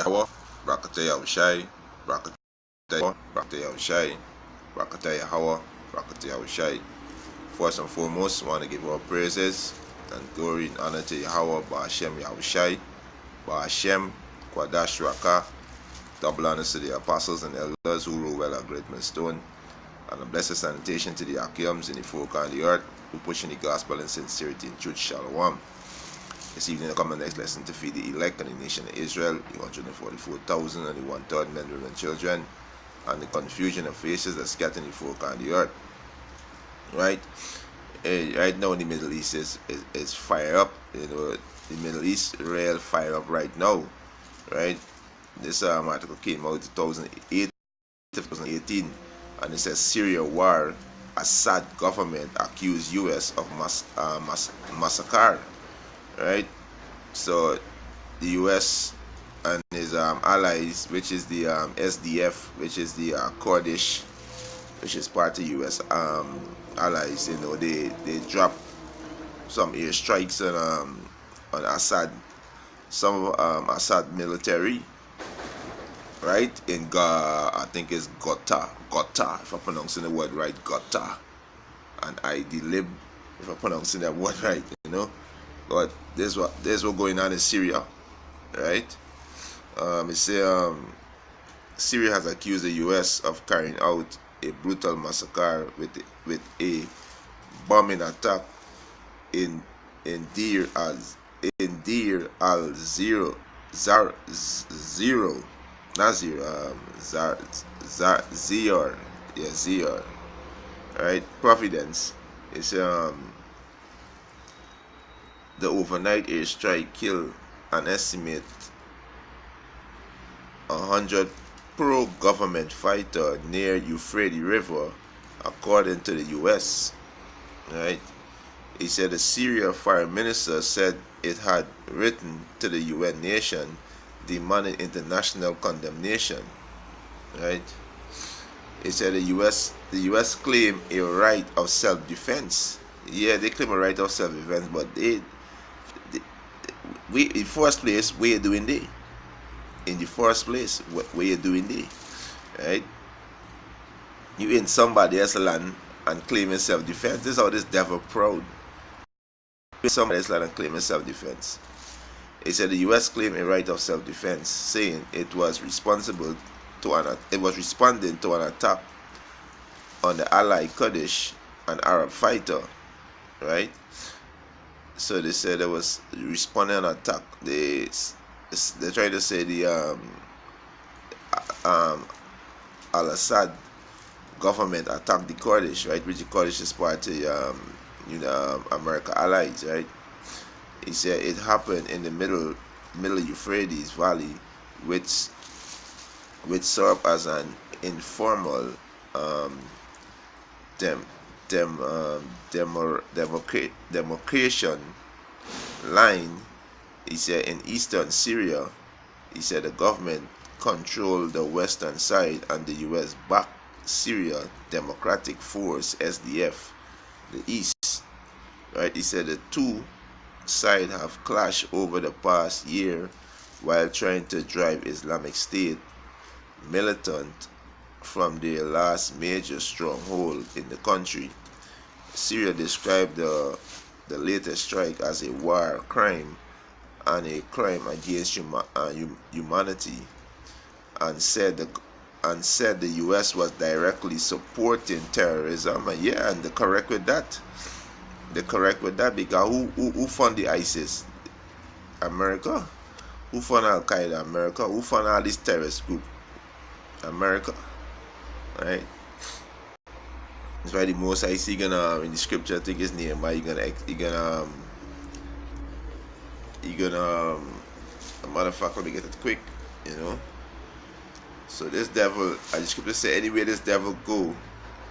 Hawa, Rakataya Shai, Rakataya Shai, Rakataya Hawa, Rakataya Shai. First and foremost, I want to give our praises and glory and honor to Yahweh, Ba'ashem Yahushai, Ba'ashem, Kwadash Raka, double honors to the apostles and elders who rule well at Great Millstone, and a blessed sanitation to the Akiums in the folk and the earth who pushing the gospel in sincerity and truth. Shalom. This evening, I come the next lesson to feed the elect and the nation of Israel, the 144,000 and the 1/3 men, women, and children, and the confusion of faces that scatter the folk and the earth. Right? Right now, in the Middle East is fire up. You know, the Middle East real fire up right now. Right? This article came out in 2018, and it says Syria war. Assad government accused U.S. of massacre. Right, so the U.S. and his allies, which is the SDF, which is the Kurdish, which is part of U.S. Allies, you know, they dropped some airstrikes on Assad, some Assad military, right, in I think it's Ghouta, if I'm pronouncing the word right, Ghouta, and Idlib, if I'm pronouncing that word right, you know. But there's what going on in Syria, right? It say Syria has accused the U.S. of carrying out a brutal massacre with a bombing attack in Deir al Zero, Ziyar, right? Providence. It's the overnight airstrike killed an estimate 100 pro-government fighters near Euphrates River, according to the U.S. Right? He said the Syria foreign minister said it had written to the UN nation demanding international condemnation. Right? He said the U.S. claimed a right of self-defense. Yeah, they claim a right of self-defense, but in the first place, what you doing there? In the first place, what you doing there? Right? You in somebody else's land and claiming self-defense. This is how this devil proud. In somebody else's land and claiming self-defense. He said the U.S. claimed a right of self-defense, saying it was responding to an attack on the allied Kurdish and Arab fighter. Right? So they said it was responding an attack. They tried to say the Al-Assad government attacked the Kurdish, right? Which the Kurdish is part of America allies, right? He said it happened in the middle Euphrates Valley, which served as an informal demarcation line. He said in eastern Syria, he said the government controlled the western side and the U.S. backed Syria Democratic Force SDF the east. Right? He said the two sides have clashed over the past year while trying to drive Islamic State militant from their last major stronghold in the country. Syria described the latest strike as a war crime and a crime against humanity, and said the U.S. was directly supporting terrorism. And yeah, and they're correct with that. Because who fund the ISIS? America. Who fund Al Qaeda? America. Who fund all these terrorist groups? America. Right? That's why the most I see gonna in the scripture, I think his name, but a motherfucker to get it quick, you know. So this devil, as the scripture say, anywhere this devil go,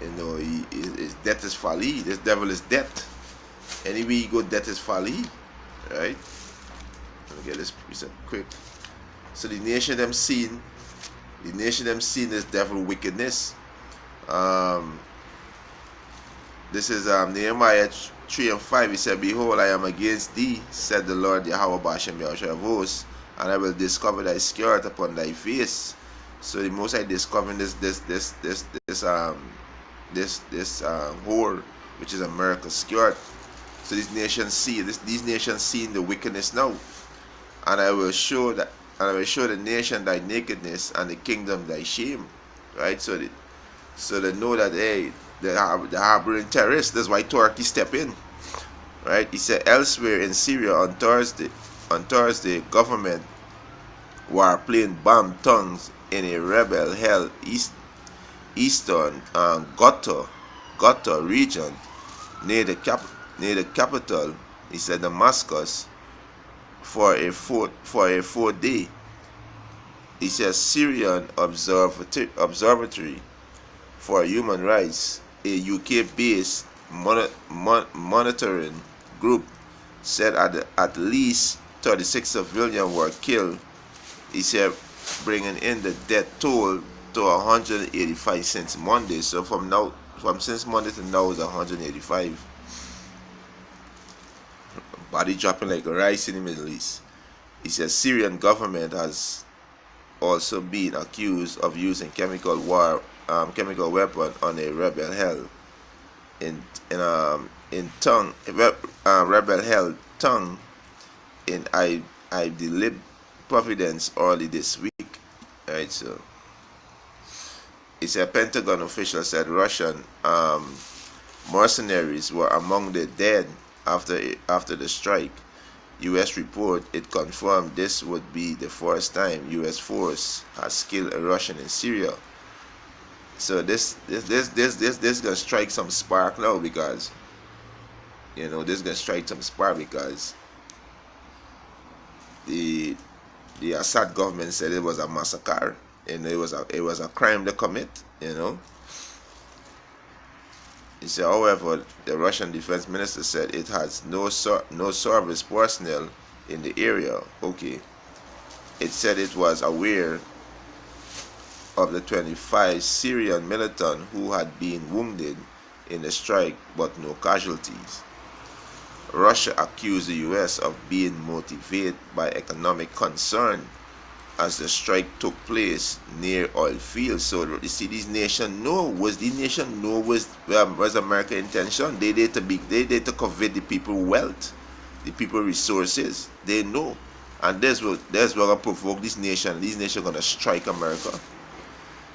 you know, his death is folly. This devil is death. Anywhere he go, death is folly. Right? Let me get this preset quick. So the nation them seen this devil wickedness. This is Nehemiah 3:5. He said, "Behold, I am against thee, said the Lord Yahweh Ba'ashem Yahushua of hosts, and I will discover thy skirt upon thy face. So the Most High discovering this whore, which is America's skirt. So these nations see the wickedness now, and I will show the nation thy nakedness and the kingdom thy shame. Right? So they know that, hey, the harboring terrorists. That's why Turkey step in. Right? He said elsewhere in Syria on Thursday, government were playing bomb tongues in a rebel-held eastern Ghouta region near the capital. He said Damascus for a 4-day. He said Syrian Observatory for Human Rights, a UK-based monitoring group, said at least 36 civilians were killed. He said, bringing in the death toll to 185 since Monday. So from since Monday to now is 185. Body dropping like rice in the Middle East. He says Syrian government has also been accused of using chemical weapon on a rebel held rebel held tongue in Idlib Providence early this week. Right, so it's a Pentagon official said Russian mercenaries were among the dead after the strike. U.S. report it confirmed this would be the first time U.S. force has killed a Russian in Syria. So this gonna strike some spark now, because this gonna strike some spark because the Assad government said it was a massacre, and it was a crime to commit. He said, however, the Russian defense minister said it has no service personnel in the area. Okay. It said it was aware of the 25 Syrian militants who had been wounded in the strike, but no casualties. Russia accused the U.S. of being motivated by economic concern as the strike took place near oil fields. So you see, these nations know was America's intention. They did to covet the people wealth, the people resources. They know, and that's what gonna provoke this nation. These nations gonna strike America.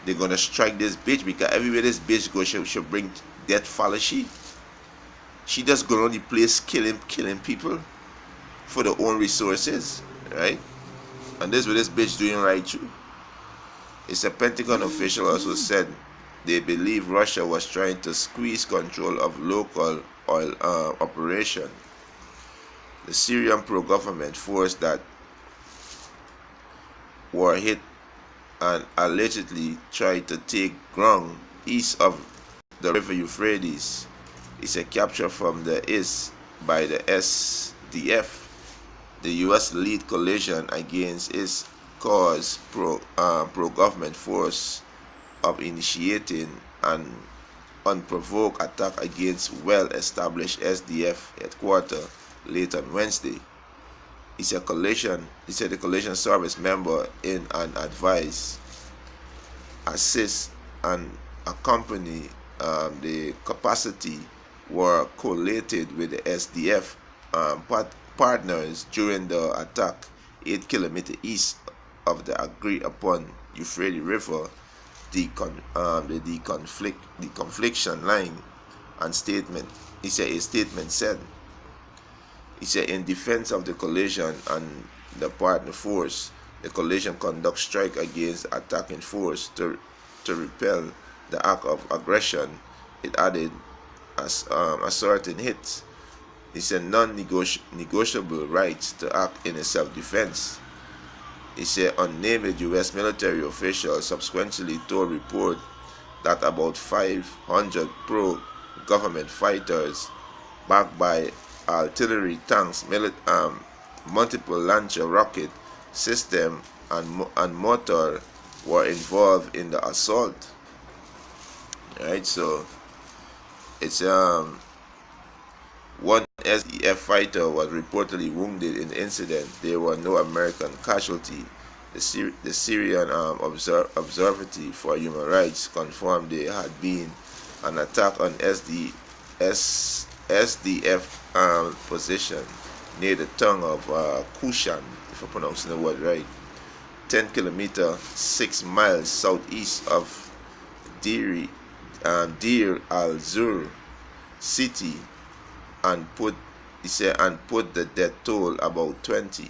They're gonna strike this bitch, because everywhere this bitch goes, she'll bring death fallacy. She just go on the place killing people for their own resources, right? And this is what this bitch doing right too. It's a Pentagon official also said they believe Russia was trying to squeeze control of local oil operation. The Syrian pro-government force that were hit and allegedly tried to take ground east of the river Euphrates. It's a capture from the east by the SDF. The U.S. lead coalition against its cause pro-government force of initiating an unprovoked attack against well-established SDF headquarters late on Wednesday. He said the coalition service member in an advise, assist, and accompany the capacity were collated with the SDF partners during the attack 8 kilometers east of the agreed upon Euphrates River, the confliction line. And statement, he said, a statement said, in defense of the coalition and the partner force, the coalition conducts strike against attacking force to repel the act of aggression. It added as asserting hits. He said non-negotiable rights to act in self-defense. He said unnamed U.S. military officials subsequently told report that about 500 pro-government fighters backed by artillery tanks, multiple launcher rocket system, and mortar were involved in the assault. Right, so it's one SDF fighter was reportedly wounded in the incident. There were no American casualties. The Syrian Observatory for Human Rights confirmed there had been an attack on SDF position near the town of Kushan, if I'm pronouncing the word right, 10 kilometers, 6 miles southeast of Deir al-Zur city, and put the death toll about 20.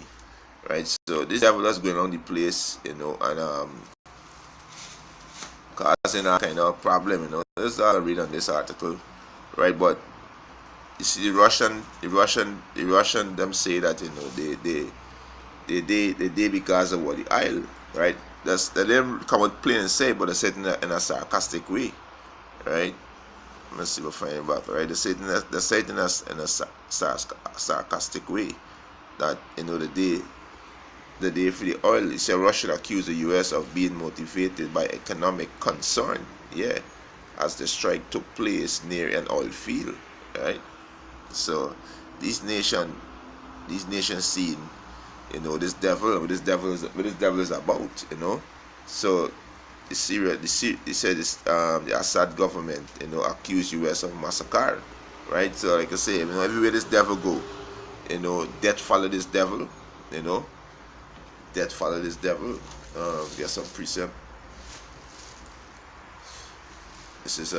Right, so this devil is going around the place, and causing a kind of problem. This is all I read on this article, right? But you see, the Russian them say that they because of what the oil, right? That's they them come out plain and say, but they say it in a sarcastic way, right? Let's see if I find it back, right? They say it in a sarcastic way that the day for the oil. He said Russia accused the U.S. of being motivated by economic concern, as the strike took place near an oil field, right? So these nations seen, this devil is about, So the Assad government, accused U.S. of massacre, right? So like I say, everywhere this devil go, death follow this devil, Death follow this devil. Get some precept. This is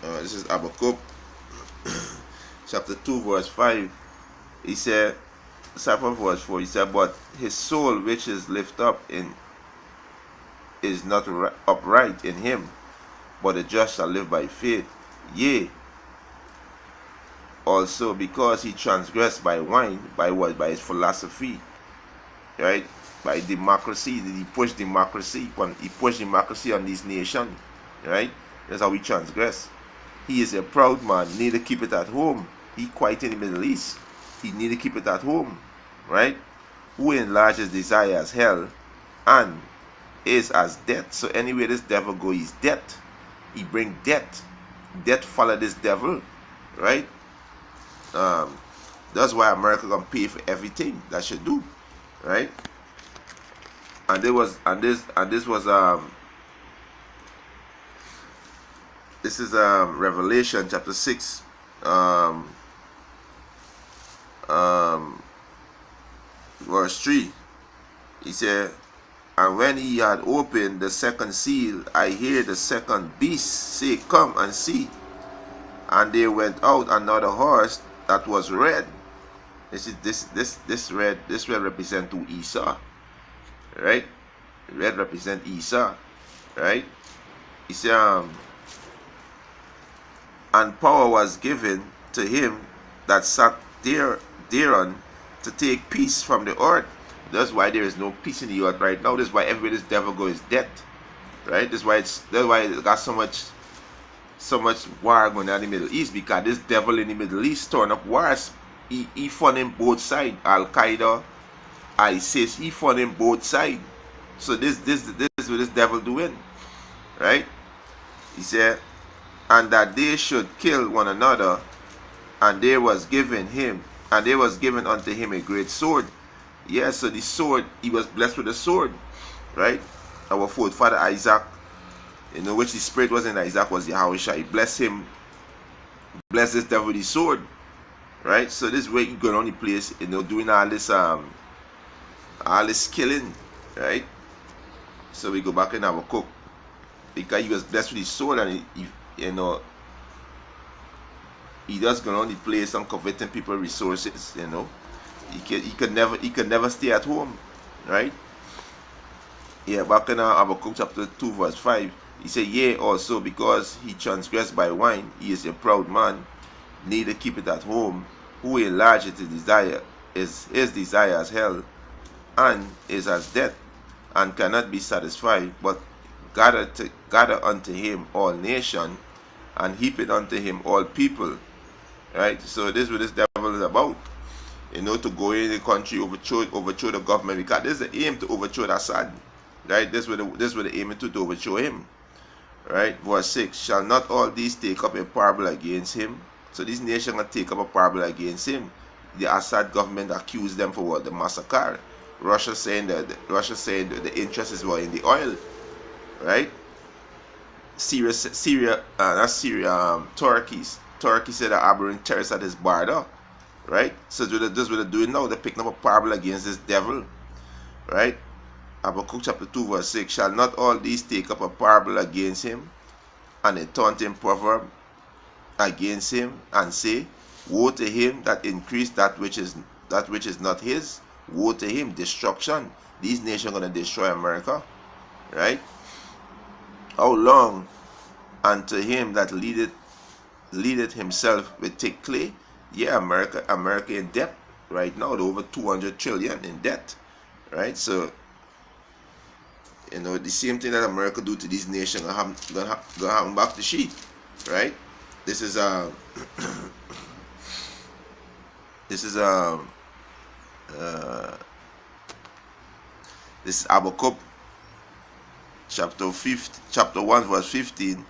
this is Habakkuk chapter 2 verse 5. He said, from verse 4, he said, but his soul which is lifted up is not upright in him, but the just shall live by faith. Yea, also because he transgressed by wine, by his philosophy, right? By democracy. He pushed democracy on this nation, right? That's how he transgressed. He is a proud man, need to keep it at home. He quite in the Middle East. He need to keep it at home, right? Who enlarges desire as hell and is as death. So anywhere this devil go, is death. He bring death. Death follow this devil, right? That's why America gonna pay for everything that should do, right? And this is Revelation chapter 6, verse 3. He said, and when he had opened the second seal, I hear the second beast say, come and see. And there went out another horse that was red. This red represent to Esau, right? Red represent Esau, right? He said, and power was given to him that sat thereon to take peace from the earth. That's why there is no peace in the earth right now. That's why everywhere this devil goes is death, right? That's why it got so much war going on in the Middle East, because this devil in the Middle East turn up wars. He funding both sides. Al Qaeda, ISIS, he funding both sides. So this is what this devil doing, right? He said, and that they should kill one another, and there was given unto him a great sword. Yes, so the sword, he was blessed with a sword, right? Our forefather Isaac, which the spirit was in Isaac was Yahushua. He blessed this devil with the sword, right? So this way he going on the place, doing all this killing, right? So we go back in our cook, because he was blessed with his sword, and he just going on the place and coveting people resources, He could never stay at home, right? Yeah, back in Habakkuk chapter 2 verse 5, he said, yea, also because he transgressed by wine, he is a proud man, neither keep it at home, who enlargeth his desire, his desire as hell, and is as death, and cannot be satisfied, but gather unto him all nations, and heap it unto him all people, right? So this is what this devil is about. To go in the country, overthrow the government, because this is the aim, to overthrow Assad, right? This is what the aim to overthrow him, Right? Verse 6. Shall not all these take up a parable against him? So this nation can take up a parable against him. The Assad government accused them for what? The massacre. Russia saying that the interest is what in the oil, right? Turkey said that Aberrant terrorists at his border, right? So that's what they're doing now. They're picking up a parable against this devil, right? Habakkuk chapter 2 verse 6. Shall not all these take up a parable against him, and a taunting proverb against him, and say, woe to him that increased that which is not his? Woe to him, destruction. These nations are going to destroy America, right? How long? Unto him that leadeth himself with thick clay. Yeah, America in debt right now. They're over 200 trillion in debt, right? So the same thing that America do to these nations gonna happen back to she, right? This is this is Habakkuk chapter 1 verse 15,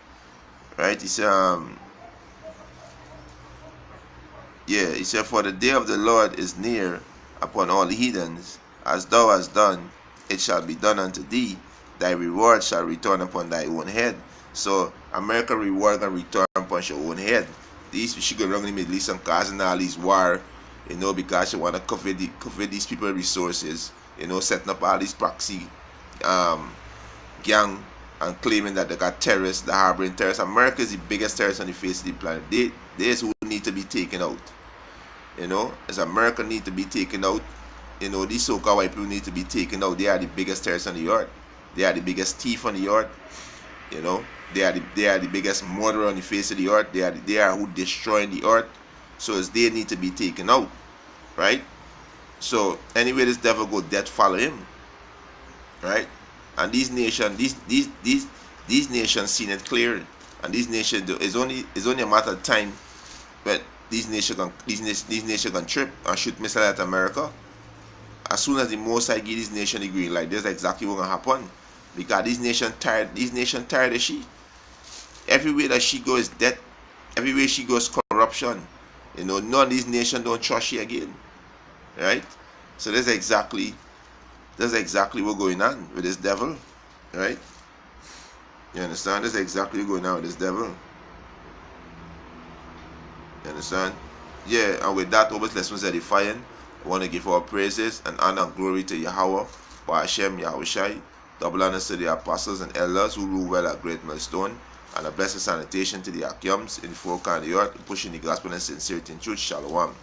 right? He said he said, for the day of the Lord is near upon all heathens. As thou hast done, it shall be done unto thee. Thy reward shall return upon thy own head. So America reward gonna return upon your own head. These she go around in the Middle East and causing all these war, because she wanna cover these people resources, setting up all these proxy gang and claiming that they got terrorists, the harboring terrorists. America is the biggest terrorist on the face of the planet. There's who need to be taken out. As America need to be taken out, these so-called white people need to be taken out. They are the biggest terrorists on the earth. They are the biggest thief on the earth. They are the biggest murderer on the face of the earth. They are who destroying the earth. So as they need to be taken out, right? So anyway, this devil go, death follow him, right? And these nations, these nations seen it clear, and these nations it's only a matter of time, but these nations can trip and shoot missiles at America. As soon as the Most High give these nations the green light, that's exactly what's gonna happen. Because these nations tired of she. Everywhere that she goes, death. Everywhere she goes, corruption. None of these nations don't trust she again, right? So that's exactly what's going on with this devil, right? You understand? That's exactly what's going on with this devil. You understand? Yeah, and with that, always lessons edifying. I want to give our praises and honor and glory to Yahweh, Hashem, Yahushai, double honors to the apostles and elders who rule well at Great Millstone, and a blessed sanitation to the Akiums in the four corners of the earth, pushing the gospel and sincerity and truth. Shalom.